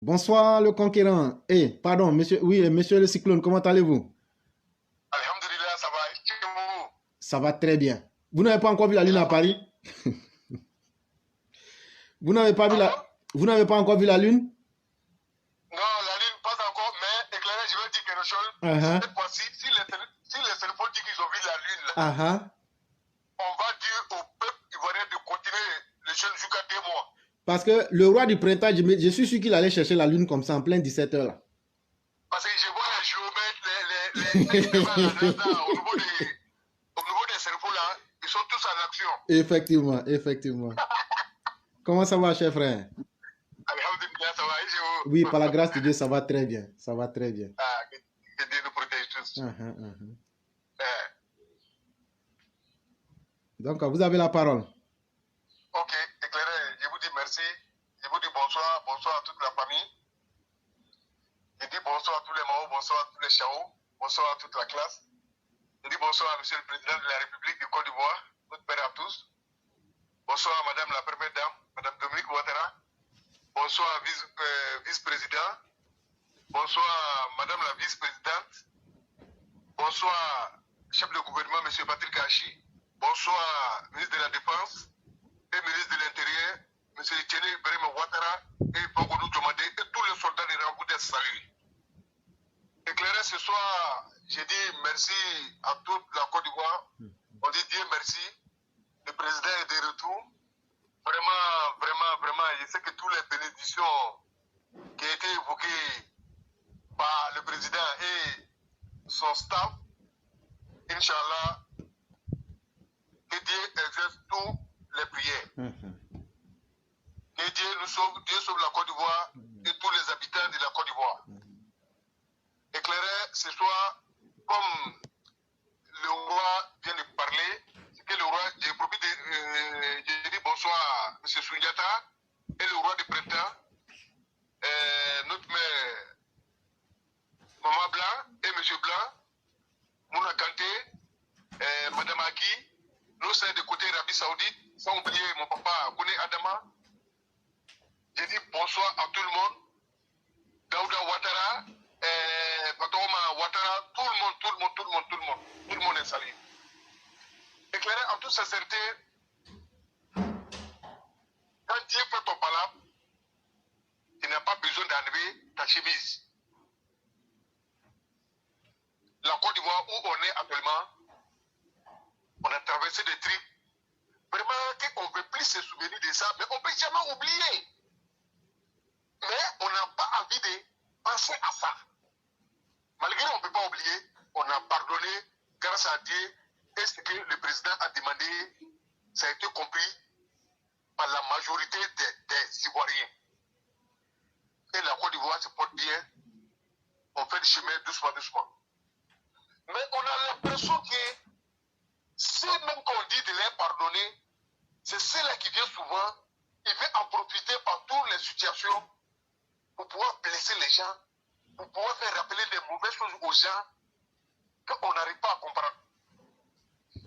Bonsoir le conquérant. Pardon, monsieur, oui, monsieur le cyclone, comment allez-vous? Alhamdulillah, ça va. Et chez vous? Ça va très bien. Vous n'avez pas encore vu la Et lune la à Paris? famille? Vous n'avez pas vu Pardon? vous n'avez pas encore vu la lune? Non, la lune, pas encore, mais éclairé, je vais dire quelque chose. Ah Cette fois-ci, si les téléphones disent qu'ils ont vu la lune, là, ah, ah. on va dire au peuple ivoirien de continuer le jeûne jusqu'à 2 mois. Parce que le roi du printemps, je suis sûr qu'il allait chercher la lune comme ça en plein 17 heures là. Parce que je vois les géomètres, ceux qui travaillent à l'adresse là, au niveau des cerveaux là, ils sont tous en action. Effectivement, effectivement. Comment ça va, cher frère? Alhamdulillah, ça va. Et chez Oui, par la vous? grâce de Dieu, ça va très bien. Ça va très bien. Ah, que Dieu nous protège tous. Ah ah, ah, ah. Euh, Donc, vous avez la parole. ok, éclairé, je vous dis merci. Je vous dis bonsoir, bonsoir à toute la famille. Je dis bonsoir à tous les Mao, bonsoir à tous les Chao, bonsoir à toute la classe. Je dis bonsoir à Monsieur le Président de la République de Côte d'Ivoire, notre père à tous. Bonsoir à Madame la Première Dame, Madame Dominique Ouattara. Bonsoir à Vice-Président. Bonsoir à Madame la Vice-Présidente. Bonsoir, chef de gouvernement, Monsieur Patrick Hachi. Bonsoir, ministre de la Défense et ministre de l'Intérieur, Monsieur Tiene Ibrahim Ouattara et Pagodou Djomade et tous les soldats de Rangou des salués. Éclairé ce soir, j'ai dit merci à toute la Côte d'Ivoire. On dit Dieu merci. Le président est de retour. Vraiment, vraiment, vraiment, je sais que toutes les bénédictions qui ont été évoquées par le président et son staff, Inch'Allah, que Dieu exerce toutes les prières. Que Dieu sauve la Côte d'Ivoire et tous les habitants de la Côte d'Ivoire. Éclairé ce soir, comme le roi vient de parler, c'est que le roi, j'ai profité, j'ai dit bonsoir à M. Soundiata et le roi du printemps, notre mère Maman Blanc et M. Blanc, Mouna Kanté, Madame Aki, nous sommes de côté Arabie Saoudite, sans oublier mon papa Kouné Adama. J'ai dit bonsoir à tout le monde. Daouda Ouattara, Fatoma Ouattara, tout le monde est salué. Éclairé en toute sincérité, quand Dieu fait ton palabre, il n'a pas besoin d'enlever ta chemise. La Côte d'Ivoire où on est actuellement, on a traversé des tripes. Vraiment qu'on ne veut plus se souvenir de ça, mais on ne peut jamais oublier. Mais on n'a pas envie de penser à ça. Malgré qu'on ne peut pas oublier, on a pardonné grâce à Dieu. Et ce que le président a demandé, ça a été compris par la majorité des Ivoiriens. Et la Côte d'Ivoire se porte bien. On fait le chemin doucement, doucement. Mais on a l'impression que si même qu'on dit de les pardonner, c'est ceux-là qui viennent souvent, ils veulent en profiter par toutes les situations pour pouvoir blesser les gens, pour pouvoir faire rappeler les mauvaises choses aux gens qu'on n'arrive pas à comprendre.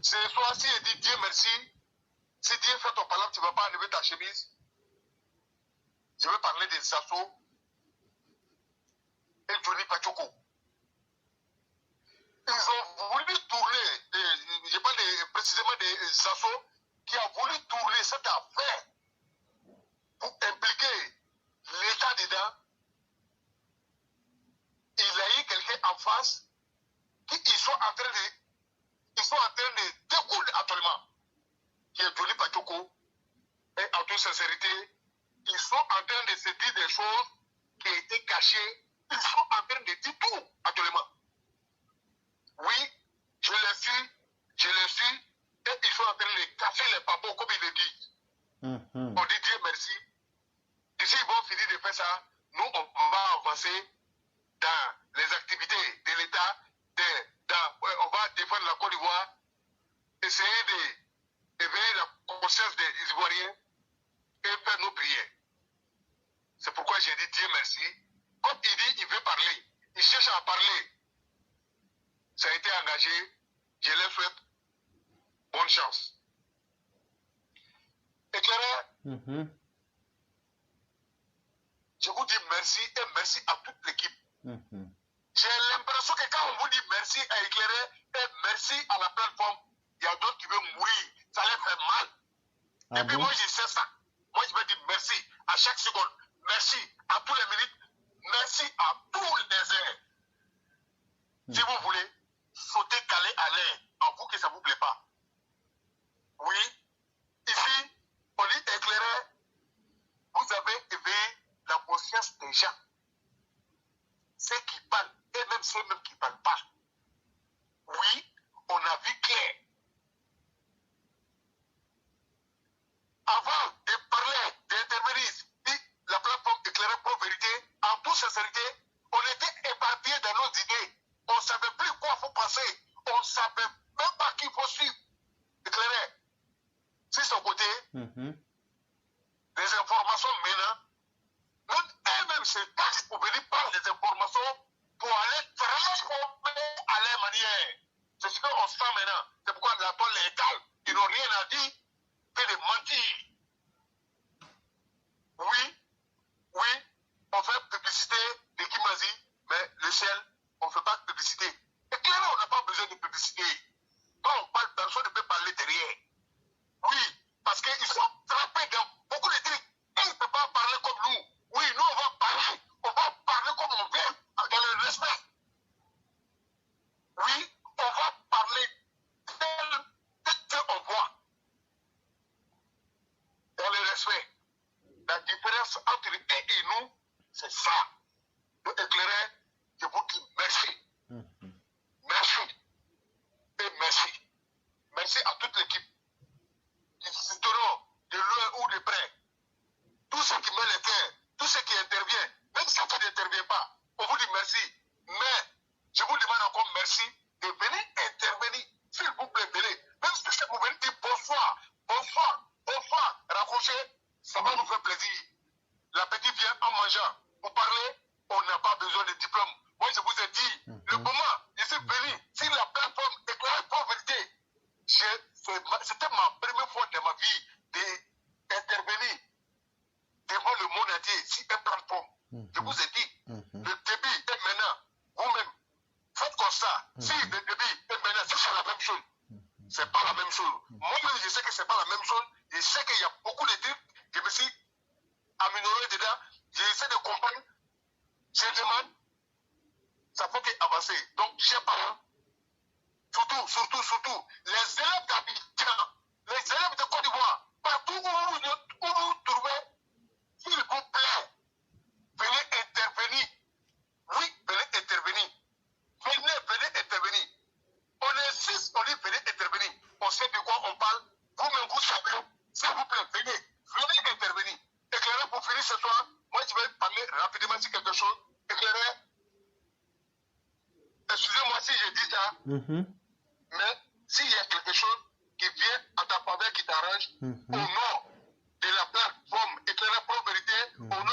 Ce soir, si il dit Dieu merci, si Dieu fait ton palabre, tu ne vas pas enlever ta chemise. Je vais parler des Sasso et Johnny Pachoko. Ils ont voulu tourner, je parle précisément des Sasso, qui a voulu tourner cette affaire pour impliquer l'État dedans. Il a eu quelqu'un en face qui sont en train de décoller actuellement, qui est Johnny Pachoko. Et en toute sincérité, ils sont en train de se dire des choses qui ont été cachées. Ils sont en train de dire tout actuellement. Oui, je l'ai su, et ils sont en train de cacher les papos comme ils le disent. On dit Dieu merci. D'ici ils vont finir de faire ça, nous on va avancer dans les activités de l'État, on va défendre la Côte d'Ivoire, essayer d'éveiller la conscience des Ivoiriens et faire nos prières. C'est pourquoi j'ai dit Dieu merci. Comme il dit, il veut parler, il cherche à parler. Ça a été engagé, je leur souhaite bonne chance. Éclairé, Je vous dis merci et merci à toute l'équipe. J'ai l'impression que quand on vous dit merci à Éclairé et merci à la plateforme, il y a d'autres qui veulent mourir. Ça les fait mal. Ah et puis bon? moi, je sais ça. Moi, je vais dire merci à chaque seconde. Merci à tous les minutes. Merci à tous les heures. Si vous voulez, sautez caler à l'air. En vous que ça ne vous plaît pas. Oui, ici, on dit Éclairé, vous avez éveillé la conscience des gens. Ceux qui parlent, et même ceux même qui ne parlent pas. Oui, on a vu clair. Avant de parler, d'intervenir, la plateforme Éclairé Pro Vérité, en toute sincérité, on était éparpillés dans nos idées. On ne savait plus quoi faut penser. On ne savait même pas qui faut suivre. Éclairé, sur son côté, les informations maintenant, eux-mêmes se cachent pour venir par les informations pour aller transformer à leur manière. C'est ce qu'on sent maintenant. C'est pourquoi la toile est calme. Ils n'ont rien à dire que de mentir. Oui, oui, on fait publicité de Kimazi, mais le ciel, on ne fait pas de publicité. Et clairement, on n'a pas besoin de publicité. Quand on parle, personne ne peut parler derrière. Oui, parce qu'ils sont trappés dans beaucoup de trucs. Et ils ne peuvent pas parler comme nous. Oui, nous, on va parler comme on veut, dans le respect. Oui, on va parler tel qu'on voit. Dans le respect. La différence entre eux et nous, c'est ça. Nous Éclairé, je vous dis merci. Merci. Et merci. Merci à toute l'équipe. Qui soutiendront de loin ou de près. Tous ceux qui mettent les cœurs, tous ceux qui interviennent, même ceux qui n'interviennent pas, on vous dit merci. Mais je vous demande encore merci de venir intervenir. S'il vous plaît, venez. Même si vous venez dire bonsoir, bonsoir, bonsoir, raccrochez, ça va nous faire plaisir. L'appétit vient en mangeant. Vous parlez, on n'a pas besoin de diplôme. Moi, je vous ai dit, le moment, je suis venu sur la plateforme Éclairé Pro Vérité. C'était ma première fois de ma vie d'intervenir devant le monde entier sur une plateforme. Je vous ai dit, le début et maintenant, vous-même, faites comme ça. Si le début et maintenant, c'est la même chose. C'est pas la même chose. Moi-même, je sais que c'est pas la même chose. Je sais qu'il y a beaucoup de trucs. Je me suis amélioré dedans. J'essaie de comprendre. Je demande. Ça fait qu'avancer. Donc, j'ai parlé. Surtout, les élèves d'Abidjan, les élèves de Côte d'Ivoire, partout où vous trouvez, s'il vous plaît, venez intervenir. Oui, venez intervenir. Venez intervenir. On insiste, on dit venez intervenir. On sait de quoi on parle. Vous-même, vous savez. S'il vous plaît, venez intervenir. Éclairé, pour finir ce soir, moi je vais parler rapidement sur quelque chose. Éclairé, excusez-moi si je dis ça, mais s'il y a quelque chose qui vient à ta faveur, qui t'arrange, au nom de la plateforme Éclairé Pro Vérité, au nom de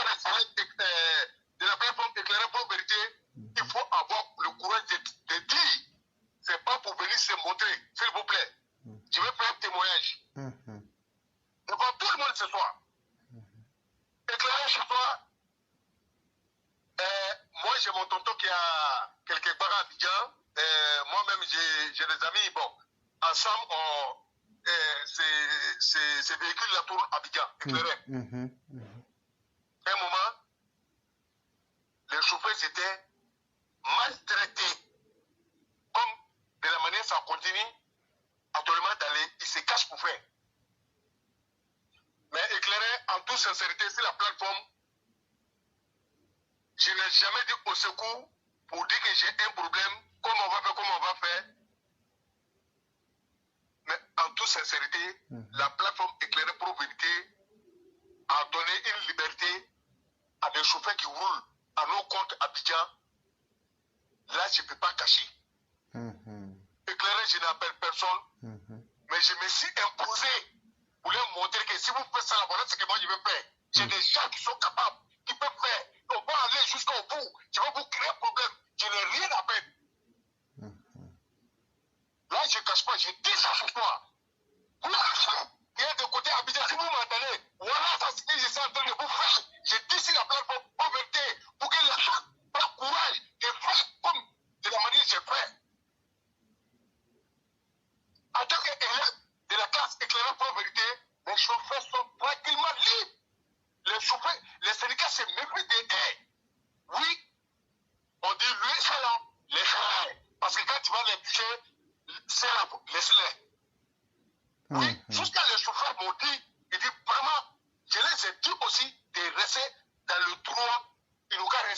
la plateforme Éclairé Pro Vérité, il faut avoir le courage de dire. C'est pas pour venir se montrer, s'il vous plaît. Je vais faire un témoignage. Devant tout le monde ce soir. Éclairé ce soir. Moi, j'ai mon tonton qui a quelque part à Abidjan. Moi-même, j'ai des amis. Bon, ensemble, ces véhicules-là tournent à Abidjan. Éclairé. Un moment, les chauffeurs étaient maltraités. Comme de la manière ça continue, actuellement d'aller, ils se cachent pour faire. Mais Éclairé, en toute sincérité, sur la plateforme, je n'ai jamais dit au secours pour dire que j'ai un problème, comment on va faire. Mais en toute sincérité, la plateforme Éclairé Pro Vérité a donné une liberté à des chauffeurs qui roulent à nos comptes Abidjan. Là, je ne peux pas cacher. Éclairé, je n'appelle personne, mais je me suis imposé pour leur montrer que si vous faites ça, voilà ce que moi je vais faire. J'ai des gens qui sont capables, qui peuvent faire. On va aller jusqu'au bout. Je vais vous créer un problème. Je n'ai rien à perdre. Là, je ne cache pas, je dis ça ce soir. Vous qui est de côté Abidjan, si vous m'entendez, voilà ça ce que je suis en train de vous faire. Je dis sur la plateforme,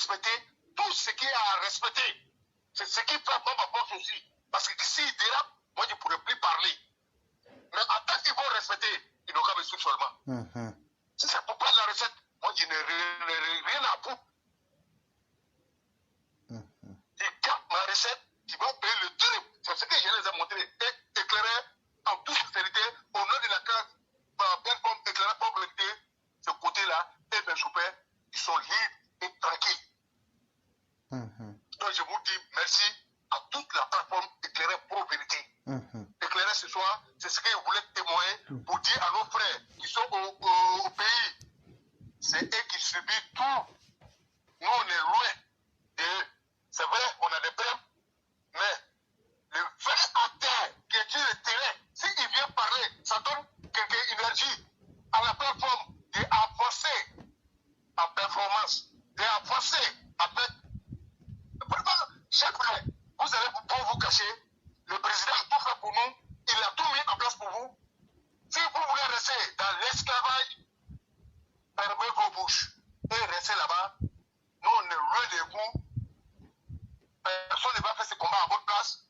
respecter tout ce qui est à respecter. C'est ce qui fait ma bosse aussi. Parce que s'ils dérapent, moi je ne pourrais plus parler. Mais en tant qu'ils vont respecter, ils n'ont qu'à me suivre seulement. Si c'est pour prendre la recette, moi je n'ai rien à foutre. Ils captent ma recette, ils vont payer le triple. C'est ce que je les ai montré. Et éclairé en toute sincérité, au nom de la classe, bien comme éclairé pour vérité, ce côté-là, et mes choupins, ils sont libres et tranquilles. Donc je vous dis merci à toute la plateforme éclairée pour vérité. Éclairé ce soir, c'est ce que je voulais témoigner pour dire à nos frères qui sont au pays. C'est eux qui subissent tout. Nous, on est loin d'eux. C'est vrai, on a des preuves, mais le vrai acteur qui est sur le terrain, s'il vient parler, ça donne quelque énergie à la plateforme d'avancer en performance, d'avancer avec. Vraiment, chaque fois, vous allez pour vous cacher, le président a tout fait pour nous, il a tout mis en place pour vous. Si vous voulez rester dans l'esclavage, fermez vos bouches et restez là-bas. Nous, on est loin de vous. Personne ne va faire ce combat à votre place.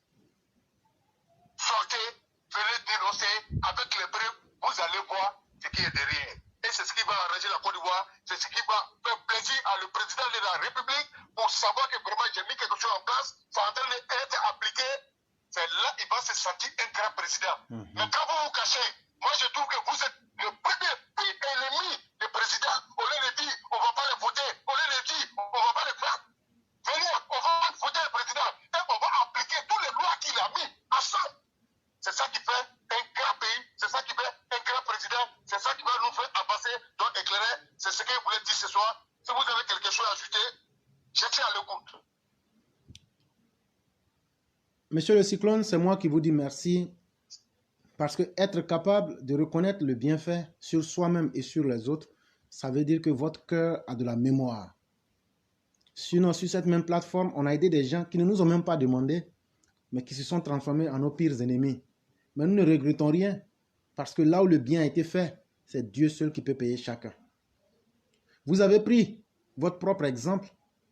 Sortez, venez dénoncer avec les preuves, vous allez voir ce qui est derrière. Et c'est ce qui va arranger la Côte d'Ivoire, c'est ce qui va faire plaisir à le président de la République pour savoir que vraiment j'ai mis quelque chose en place, c'est en train d'être appliqué. C'est là qu'il va se sentir un grand président. Mais quand vous vous cachez, moi je trouve que vous êtes le premier ennemi du président. On lieu de dire, on ne va pas le voter, on lieu de dire, on ne va pas le faire. Venez, on va voter le président et on va appliquer toutes les lois qu'il a mis ensemble. C'est ça qui fait un grand pays, c'est ça qui fait un grand président, c'est ça qui va nous faire avancer. Donc éclairer, c'est ce que je voulais dire ce soir. Si vous avez quelque chose à ajouter, je tiens à l'écoute. Monsieur le Cyclone, c'est moi qui vous dis merci. Parce que être capable de reconnaître le bienfait sur soi-même et sur les autres, ça veut dire que votre cœur a de la mémoire. Sinon, sur cette même plateforme, on a aidé des gens qui ne nous ont même pas demandé, mais qui se sont transformés en nos pires ennemis. Mais nous ne regrettons rien, parce que là où le bien a été fait, c'est Dieu seul qui peut payer chacun. Vous avez pris votre propre exemple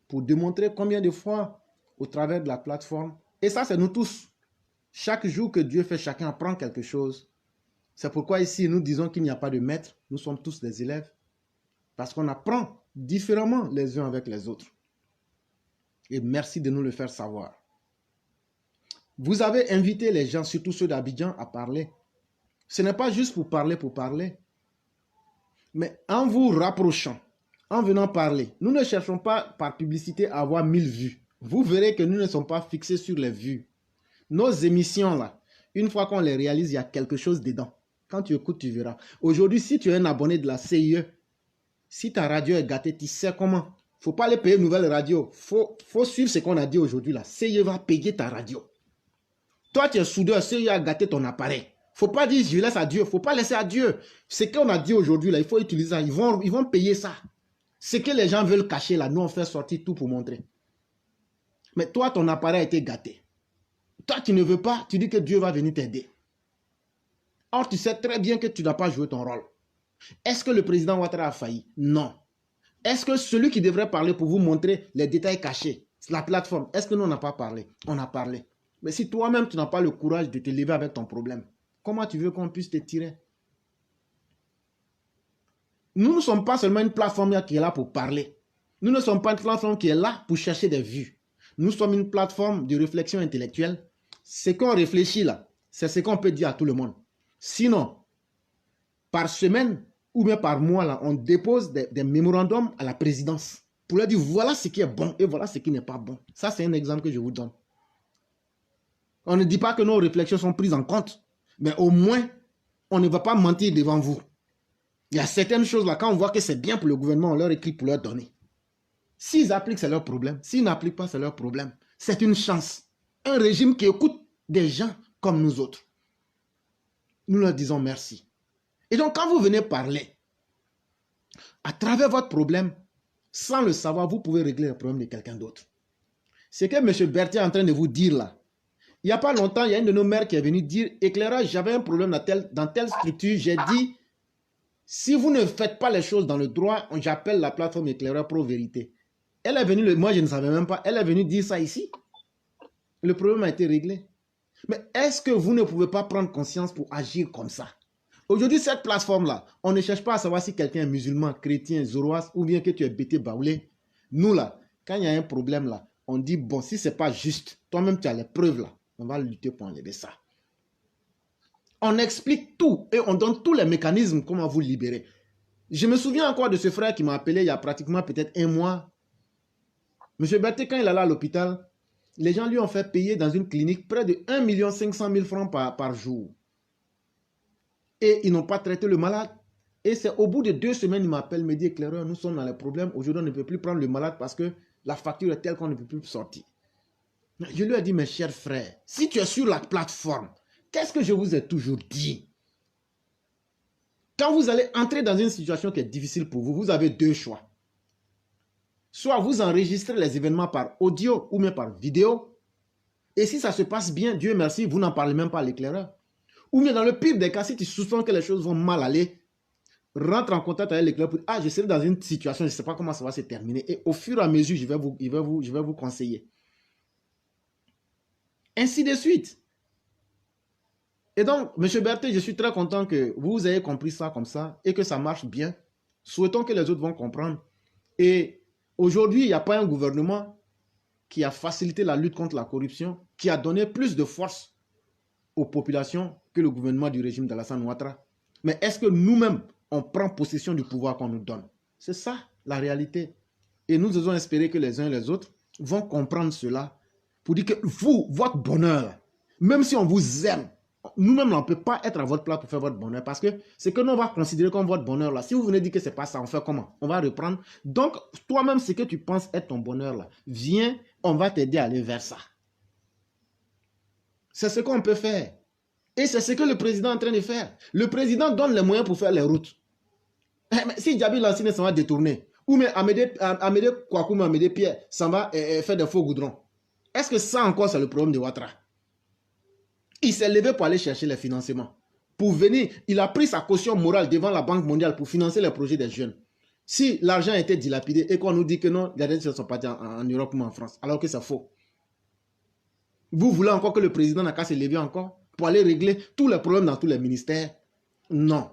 pour démontrer combien de fois, au travers de la plateforme, et ça c'est nous tous, chaque jour que Dieu fait, chacun apprend quelque chose. C'est pourquoi ici nous disons qu'il n'y a pas de maître, nous sommes tous des élèves, parce qu'on apprend différemment les uns avec les autres. Et merci de nous le faire savoir. Vous avez invité les gens, surtout ceux d'Abidjan, à parler. Ce n'est pas juste pour parler. Mais en vous rapprochant, en venant parler, nous ne cherchons pas par publicité à avoir 1000 vues. Vous verrez que nous ne sommes pas fixés sur les vues. Nos émissions là, une fois qu'on les réalise, il y a quelque chose dedans. Quand tu écoutes, tu verras. Aujourd'hui, si tu es un abonné de la CIE, si ta radio est gâtée, tu sais comment. Il ne faut pas aller payer une nouvelle radio. Faut suivre ce qu'on a dit aujourd'hui là. CIE va payer ta radio. Toi, tu es soudeur, CIE a gâté ton appareil. Il ne faut pas dire je laisse à Dieu. Il ne faut pas laisser à Dieu. Ce qu'on a dit aujourd'hui là, il faut utiliser ça. Ils vont payer ça. Ce que les gens veulent cacher là, nous on fait sortir tout pour montrer. Mais toi, ton appareil a été gâté. Toi, tu ne veux pas, tu dis que Dieu va venir t'aider. Or, tu sais très bien que tu n'as pas joué ton rôle. Est-ce que le président Ouattara a failli? Non. Est-ce que celui qui devrait parler pour vous montrer les détails cachés, la plateforme, est-ce que nous, on n'a pas parlé? On a parlé. Mais si toi-même, tu n'as pas le courage de te lever avec ton problème, comment tu veux qu'on puisse te tirer? Nous ne sommes pas seulement une plateforme qui est là pour parler. Nous ne sommes pas une plateforme qui est là pour chercher des vues. Nous sommes une plateforme de réflexion intellectuelle. Ce qu'on réfléchit là, c'est ce qu'on peut dire à tout le monde. Sinon, par semaine ou bien par mois, là, on dépose des mémorandums à la présidence pour leur dire voilà ce qui est bon et voilà ce qui n'est pas bon. Ça, c'est un exemple que je vous donne. On ne dit pas que nos réflexions sont prises en compte, mais au moins, on ne va pas mentir devant vous. Il y a certaines choses là, quand on voit que c'est bien pour le gouvernement, on leur écrit pour leur donner. S'ils appliquent, c'est leur problème. S'ils n'appliquent pas, c'est leur problème. C'est une chance. Un régime qui écoute des gens comme nous autres. Nous leur disons merci. Et donc, quand vous venez parler, à travers votre problème, sans le savoir, vous pouvez régler le problème de quelqu'un d'autre. Ce que M. Berthier est en train de vous dire là, il n'y a pas longtemps, il y a une de nos mères qui est venue dire, éclairage, j'avais un problème dans telle structure, j'ai dit, si vous ne faites pas les choses dans le droit, j'appelle la plateforme éclaireur pro vérité. Elle est venue, moi je ne savais même pas, elle est venue dire ça ici. Le problème a été réglé. Mais est-ce que vous ne pouvez pas prendre conscience pour agir comme ça? Aujourd'hui, cette plateforme-là, on ne cherche pas à savoir si quelqu'un est musulman, chrétien, zoroastre ou bien que tu es bêté, baoulé. Nous, là, quand il y a un problème, là, on dit, bon, si ce n'est pas juste, toi-même, tu as les preuves, là, on va lutter pour enlever ça. On explique tout et on donne tous les mécanismes, comment vous libérer. Je me souviens encore de ce frère qui m'a appelé il y a pratiquement peut-être un mois. Monsieur Berthe, quand il allait à l'hôpital, les gens lui ont fait payer dans une clinique près de 1 500 000 francs par jour. Et ils n'ont pas traité le malade. Et c'est au bout de 2 semaines, il m'appelle, me dit, éclaireur, nous sommes dans les problèmes. Aujourd'hui, on ne peut plus prendre le malade parce que la facture est telle qu'on ne peut plus sortir. Je lui ai dit, mes chers frères, si tu es sur la plateforme, qu'est-ce que je vous ai toujours dit? Quand vous allez entrer dans une situation qui est difficile pour vous, vous avez 2 choix. Soit vous enregistrez les événements par audio ou même par vidéo. Et si ça se passe bien, Dieu merci, vous n'en parlez même pas à l'éclaireur. Ou bien dans le pire des cas, si tu soupçonnes que les choses vont mal aller, rentre en contact avec l'éclaireur pour dire, ah, je serai dans une situation, je ne sais pas comment ça va se terminer. Et au fur et à mesure, je vais vous conseiller. Ainsi de suite. Et donc, M. Berthe, je suis très content que vous ayez compris ça comme ça et que ça marche bien. Souhaitons que les autres vont comprendre. Et aujourd'hui, il n'y a pas un gouvernement qui a facilité la lutte contre la corruption, qui a donné plus de force aux populations que le gouvernement du régime d'Alassane Ouattara. Mais est-ce que nous-mêmes, on prend possession du pouvoir qu'on nous donne? C'est ça, la réalité. Et nous devons espérer que les uns et les autres vont comprendre cela pour dire que vous, votre bonheur, même si on vous aime, nous-mêmes, on ne peut pas être à votre place pour faire votre bonheur parce que ce que nous on va considérer comme votre bonheur là, si vous venez dire que ce n'est pas ça, on fait comment? On va reprendre. Donc, toi-même, ce que tu penses être ton bonheur là, viens, on va t'aider à aller vers ça. C'est ce qu'on peut faire. Et c'est ce que le président est en train de faire. Le président donne les moyens pour faire les routes. Mais si Djabi Lansine s'en va détourner, ou mais Amédée Kouakoum, Amédée Pierre s'en va faire des faux goudrons, est-ce que ça encore c'est le problème de Ouattara? Il s'est levé pour aller chercher les financements. Pour venir, il a pris sa caution morale devant la Banque mondiale pour financer les projets des jeunes. Si l'argent était dilapidé et qu'on nous dit que non, les jeunes ne sont pas en Europe ou en France, alors que c'est faux. Vous voulez encore que le président n'a qu'à se lever encore pour aller régler tous les problèmes dans tous les ministères? Non.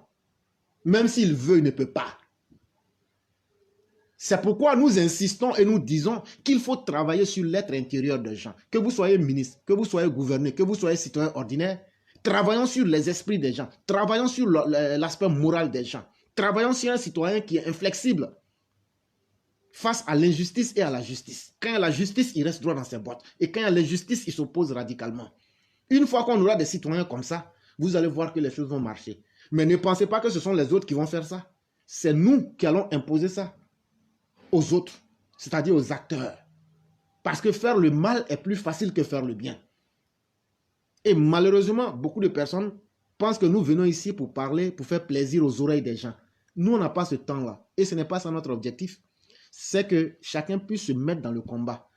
Même s'il veut, il ne peut pas. C'est pourquoi nous insistons et nous disons qu'il faut travailler sur l'être intérieur des gens. Que vous soyez ministre, que vous soyez gouverneur, que vous soyez citoyen ordinaire, travaillons sur les esprits des gens, travaillons sur l'aspect moral des gens, travaillons sur un citoyen qui est inflexible face à l'injustice et à la justice. Quand il y a la justice, il reste droit dans ses bottes. Et quand il y a l'injustice, il s'oppose radicalement. Une fois qu'on aura des citoyens comme ça, vous allez voir que les choses vont marcher. Mais ne pensez pas que ce sont les autres qui vont faire ça. C'est nous qui allons imposer ça aux autres, c'est-à-dire aux acteurs. Parce que faire le mal est plus facile que faire le bien. Et malheureusement, beaucoup de personnes pensent que nous venons ici pour parler, pour faire plaisir aux oreilles des gens. Nous, on n'a pas ce temps-là. Et ce n'est pas ça notre objectif. C'est que chacun puisse se mettre dans le combat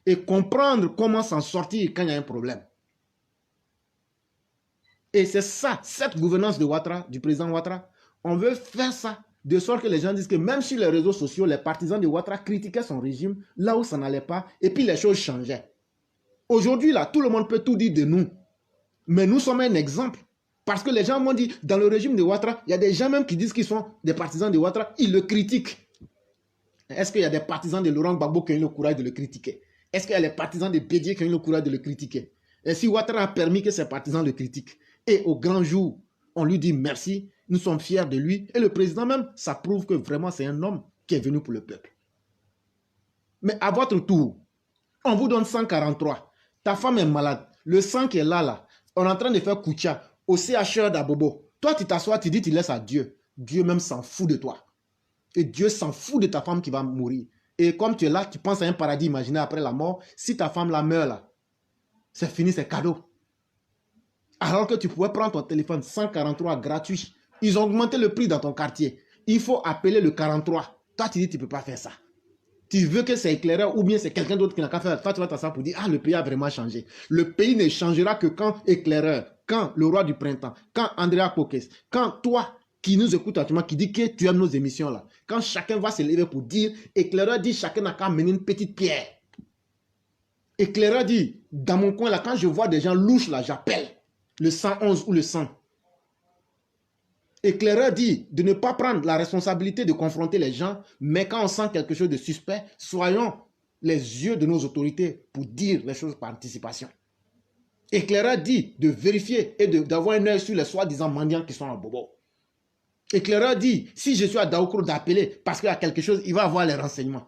et comprendre comment s'en sortir quand il y a un problème. Et c'est ça, cette gouvernance de Ouattara, du président Ouattara. On veut faire ça de sorte que les gens disent que même sur les réseaux sociaux, les partisans de Ouattara critiquaient son régime là où ça n'allait pas et puis les choses changeaient. Aujourd'hui, là, tout le monde peut tout dire de nous. Mais nous sommes un exemple. Parce que les gens m'ont dit, dans le régime de Ouattara, il y a des gens même qui disent qu'ils sont des partisans de Ouattara, ils le critiquent. Est-ce qu'il y a des partisans de Laurent Gbagbo qui ont eu le courage de le critiquer? Est-ce qu'il y a des partisans de Bédié qui ont eu le courage de le critiquer? Et si Ouattara a permis que ses partisans le critiquent, et au grand jour, on lui dit merci, nous sommes fiers de lui, et le président même, ça prouve que vraiment c'est un homme qui est venu pour le peuple. Mais à votre tour, on vous donne 143, ta femme est malade, le sang qui est là, on est en train de faire Koutia au CHR d'Abobo. Toi, tu t'assois, tu dis, tu laisses à Dieu. Dieu même s'en fout de toi. Et Dieu s'en fout de ta femme qui va mourir. Et comme tu es là, tu penses à un paradis imaginé après la mort. Si ta femme la meurt là, c'est fini, c'est cadeau. Alors que tu pouvais prendre ton téléphone 143 gratuit. Ils ont augmenté le prix dans ton quartier. Il faut appeler le 43. Toi, tu dis, tu ne peux pas faire ça. Tu veux que c'est éclaireur ou bien c'est quelqu'un d'autre qui n'a qu'à faire. Toi, tu vas t'asseoir pour dire, ah, le pays a vraiment changé. Le pays ne changera que quand éclaireur, quand le roi du printemps, quand Andrea Kokes, quand toi, qui nous écoute actuellement, qui dit que tu aimes nos émissions là, quand chacun va se lever pour dire, éclaireur dit, chacun n'a qu'à amener une petite pierre. Éclaireur dit, dans mon coin là, quand je vois des gens louches là, j'appelle le 111 ou le 100. Éclaireur dit de ne pas prendre la responsabilité de confronter les gens, mais quand on sent quelque chose de suspect, soyons les yeux de nos autorités pour dire les choses par anticipation. Éclaireur dit de vérifier et d'avoir un œil sur les soi-disant mendiants qui sont à Bobo. Éclaireur dit, si je suis à Daoukro, d'appeler parce qu'il y a quelque chose, il va avoir les renseignements.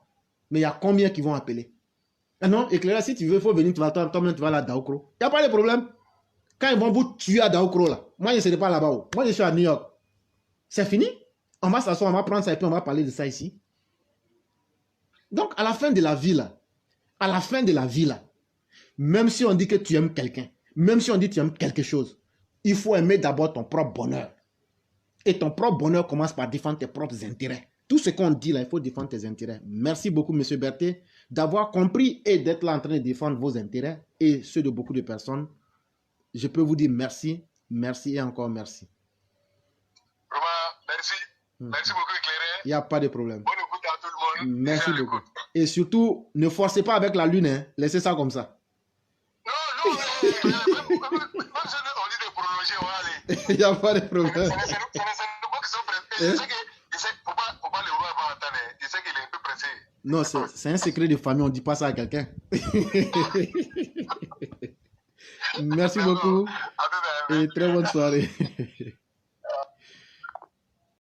Mais il y a combien qui vont appeler? Ah non, éclaireur, si tu veux, il faut venir, toi-même, tu vas là à Daoukro. Il n'y a pas de problème. Quand ils vont vous tuer à Daoukro, là, moi, je ne serai pas là-bas. Moi, je suis à New York. C'est fini. On va s'asseoir, on va prendre ça et puis on va parler de ça ici. Donc, à la fin de la vie, là, même si on dit que tu aimes quelqu'un, même si on dit que tu aimes quelque chose, il faut aimer d'abord ton propre bonheur. Et ton propre bonheur commence par défendre tes propres intérêts. Tout ce qu'on dit là, il faut défendre tes intérêts. Merci beaucoup, M. Berthet, d'avoir compris et d'être là en train de défendre vos intérêts et ceux de beaucoup de personnes. Je peux vous dire merci, merci et encore merci. Vraiment, merci. Merci beaucoup, éclaireur. Il n'y a pas de problème. Bonne écoute à tout le monde. Merci beaucoup. Et surtout, ne forcez pas avec la lune, hein. Laissez ça comme ça. Non, même si on dit de prolonger, on va aller. Il n'y a pas de problème. C'est les mots qui sont pressés. Je sais qu'il ne faut pas le roi pas entendre. Je sais qu'il est un peu pressé. Non, c'est un secret de famille, on ne dit pas ça à quelqu'un. Merci beaucoup et très bonne soirée.